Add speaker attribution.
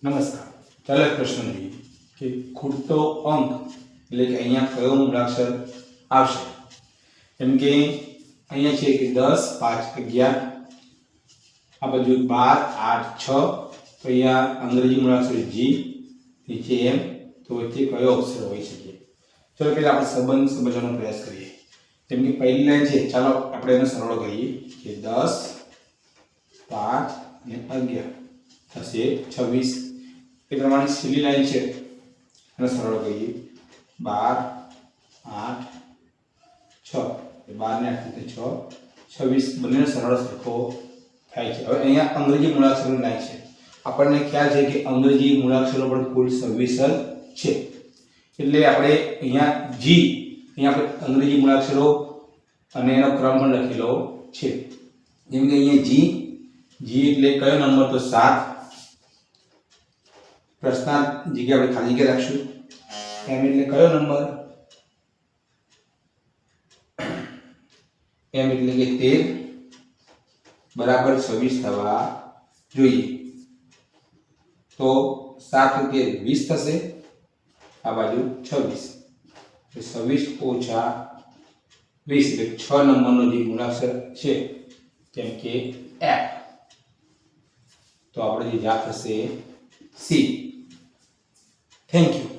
Speaker 1: નમસ્કાર. ચાલો એક પ્રશ્ન જોઈએ કે ખૂટતો અંક એટલે કે અહીંયા કયો મૂળાક્ષર આવશે. જેમ કે અહીંયા છે કે 10 5 11, આ બાજુ 12 8 6, તો અહીંયા અંગ્રેજી મૂળાક્ષર જી, નીચે એમ, તો વચ્ચે કયો અક્ષર હોઈ શકે. ચલો પહેલા આપણે સંબંધ સમજવાનો પ્રયાસ કરીએ. જેમ કે પહેલી લાઈન છે, ચાલો આપણે એને સરળ કરીએ કે 10 5 અને 11 થશે 26. એ પ્રમાણે છેલ્લી લાઈન છે એને સરળ કરીએ 12 8 6, 12 ને 8 થી 6 26, બંનેનો સરળ સરખો થાય છે. હવે અહીંયા અંગ્રેજી મૂળાક્ષરોની લાઈન છે. આપણને ખ્યાલ છે કે અંગ્રેજી મૂળાક્ષરો પણ કુલ 26 છે. એટલે આપણે અહીંયા જી, અહીંયા આપણે અંગ્રેજી મૂળાક્ષરો અને એનો ક્રમ પણ લખેલો છે. જેમ કે અહીંયા જી એટલે કયો નંબર, તો 7. પ્રશ્નાર્થ જગ્યા આપણે ખાલી જગ્યા રાખશું. એમ એટલે કયો નંબર, એમ એટલે કે 13 બરાબર 26 થવા જોઈએ. તો 7 કે 20 થશે, આ બાજુ 26. 26 ઓછા 20 એટલે 6 નંબરનો જે મૂળાક્ષર છે જેમ કે એફ, તો આપણે જે જવાબ થશે સી. Thank you.